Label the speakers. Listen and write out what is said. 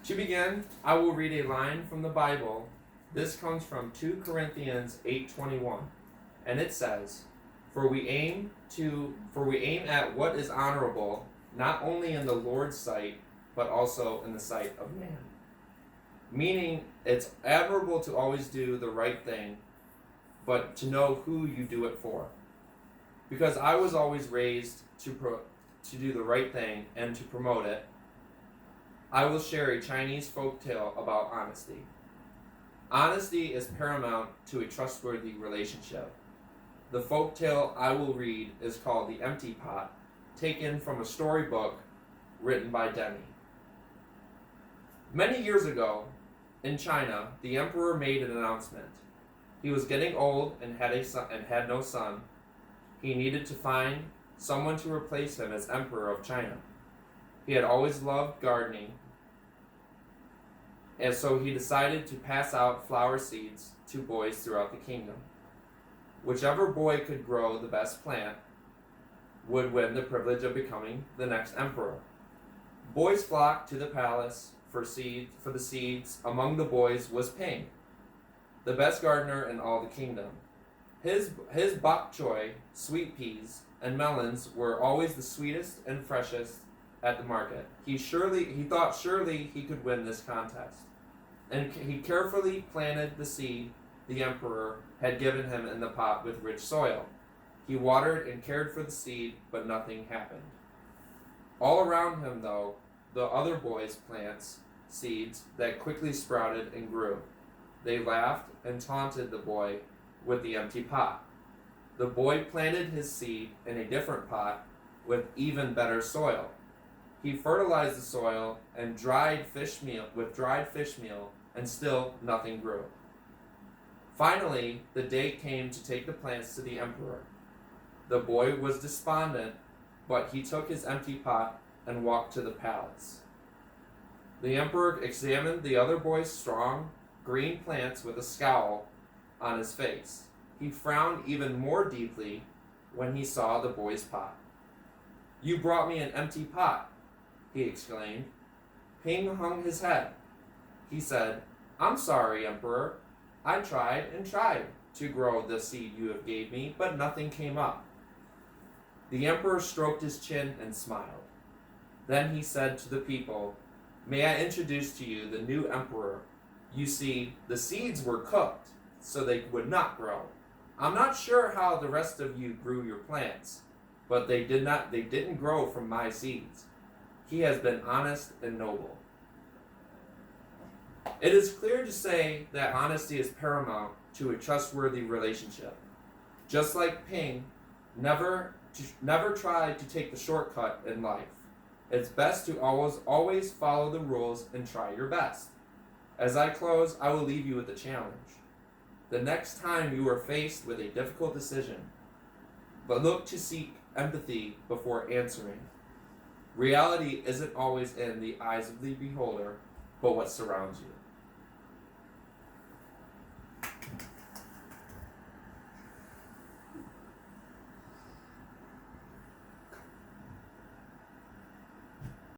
Speaker 1: To begin, I will read a line from the Bible. This comes from 2 Corinthians 8:21, and it says, For we aim at what is honorable, not only in the Lord's sight, but also in the sight of man. Meaning, it's admirable to always do the right thing, but to know who you do it for. Because I was always raised to do the right thing and to promote it, I will share a Chinese folktale about honesty. Honesty is paramount to a trustworthy relationship. The folktale I will read is called The Empty Pot, taken from a storybook written by Demi. Many years ago, in China, the emperor made an announcement. He was getting old and had no son. He needed to find someone to replace him as emperor of China. He had always loved gardening, and so he decided to pass out flower seeds to boys throughout the kingdom. Whichever boy could grow the best plant would win the privilege of becoming the next emperor. Boys flocked to the palace for the seeds. Among the boys was Ping, the best gardener in all the kingdom. His bok choy, sweet peas, and melons were always the sweetest and freshest at the market. He thought surely he could win this contest. And he carefully planted the seed the emperor had given him in the pot with rich soil. He watered and cared for the seed, but nothing happened. All around him, though, the other boys planted seeds that quickly sprouted and grew. They laughed and taunted the boy with the empty pot. The boy planted his seed in a different pot with even better soil. He fertilized the soil and dried fish meal, and still nothing grew. Finally, the day came to take the plants to the emperor. The boy was despondent, but he took his empty pot and walked to the palace. The emperor examined the other boy's strong, green plants with a scowl on his face. He frowned even more deeply when he saw the boy's pot. "You brought me an empty pot," he exclaimed. Ping hung his head. He said, "I'm sorry, Emperor. I tried and tried to grow the seed you have gave me, but nothing came up." The emperor stroked his chin and smiled. Then he said to the people, "May I introduce to you the new emperor? You see, the seeds were cooked, so they would not grow. I'm not sure how the rest of you grew your plants, but they didn't grow from my seeds. He has been honest and noble." It is clear to say that honesty is paramount to a trustworthy relationship. Just like Ping never tried to take the shortcut in life. It's best to always follow the rules and try your best. As I close, I will leave you with a challenge. The next time you are faced with a difficult decision, but look to seek empathy before answering. Reality isn't always in the eyes of the beholder, but what surrounds you.